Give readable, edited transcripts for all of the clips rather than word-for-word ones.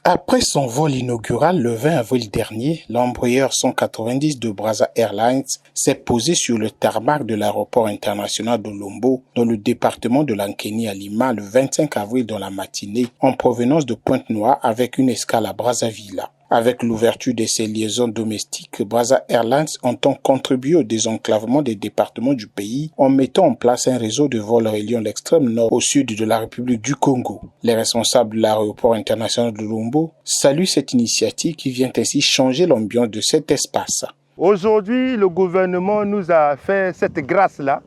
Après son vol inaugural le 20 avril dernier, l'embrayeur 190 de Brazza Airlines s'est posé sur le tarmac de l'aéroport international de Lombo, dans le département de l'Ankeni à Lima, le 25 avril dans la matinée, en provenance de Pointe-Noire avec une escale à Brazzaville. Avec l'ouverture de ses liaisons domestiques, Brazza Airlines entend contribuer au désenclavement des départements du pays en mettant en place un réseau de vols reliant l'extrême nord au sud de la République du Congo. Les responsables de l'aéroport international de Lombo saluent cette initiative qui vient ainsi changer l'ambiance de cet espace. Aujourd'hui, le gouvernement nous a fait cette grâce-là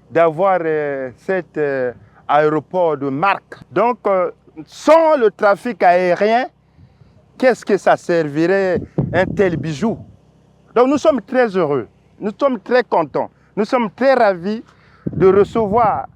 d'avoir cet aéroport de marque. Donc, sans le trafic aérien, qu'est-ce que ça servirait un tel bijou? Donc nous sommes très heureux, nous sommes très contents, nous sommes très ravis de recevoir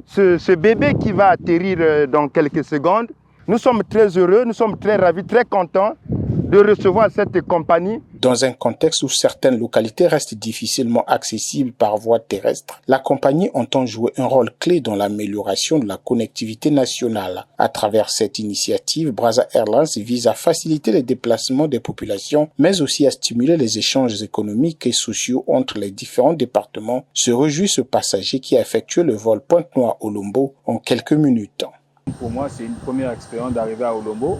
ce bébé qui va atterrir dans quelques secondes. Nous sommes très heureux, nous sommes très ravis, très contents de recevoir cette compagnie. Dans un contexte où certaines localités restent difficilement accessibles par voie terrestre, la compagnie entend jouer un rôle clé dans l'amélioration de la connectivité nationale. À travers cette initiative, Brazza Airlines vise à faciliter les déplacements des populations, mais aussi à stimuler les échanges économiques et sociaux entre les différents départements, se réjouit ce passager qui a effectué le vol Pointe-Noire Olombo en quelques minutes. Pour moi, c'est une première expérience d'arriver à Olombo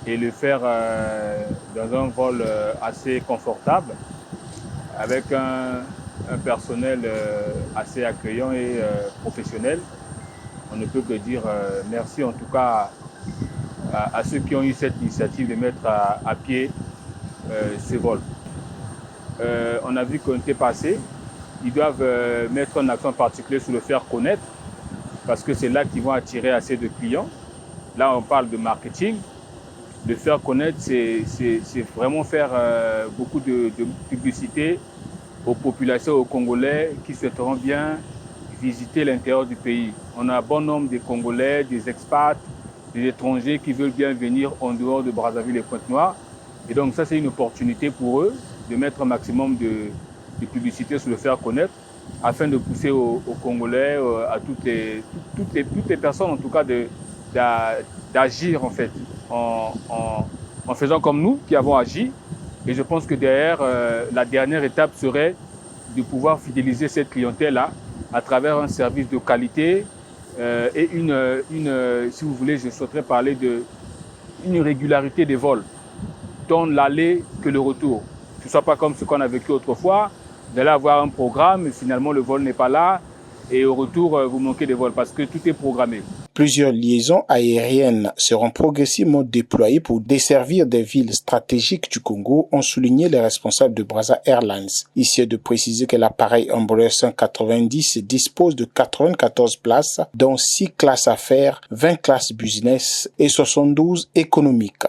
et le faire dans un vol assez confortable, avec un personnel assez accueillant et professionnel. On ne peut que dire merci en tout cas à ceux qui ont eu cette initiative de mettre à pied ces vols. On a vu qu'on était passé, ils doivent mettre un accent particulier sur le faire connaître, parce que c'est là qu'ils vont attirer assez de clients. Là, on parle de marketing. De faire connaître, c'est vraiment faire beaucoup de publicité aux populations, aux Congolais qui souhaiteront bien visiter l'intérieur du pays. On a un bon nombre de Congolais, des expats, des étrangers qui veulent bien venir en dehors de Brazzaville et Pointe-Noire. Et donc ça, c'est une opportunité pour eux de mettre un maximum de publicité sur le faire connaître, afin de pousser aux Congolais, à toutes les personnes en tout cas, d'agir en fait, en faisant comme nous qui avons agi. Et je pense que derrière, la dernière étape serait de pouvoir fidéliser cette clientèle-là à travers un service de qualité et si vous voulez, je souhaiterais parler d'une régularité des vols, tant l'aller que le retour. Que ce ne soit pas comme ce qu'on a vécu autrefois, d'aller avoir un programme et finalement le vol n'est pas là et au retour vous manquez des vols parce que tout est programmé. Plusieurs liaisons aériennes seront progressivement déployées pour desservir des villes stratégiques du Congo, ont souligné les responsables de Brazza Airlines. Ici est de préciser que l'appareil Embraer 190 dispose de 94 places, dont 6 classes affaires, 20 classes business et 72 économiques.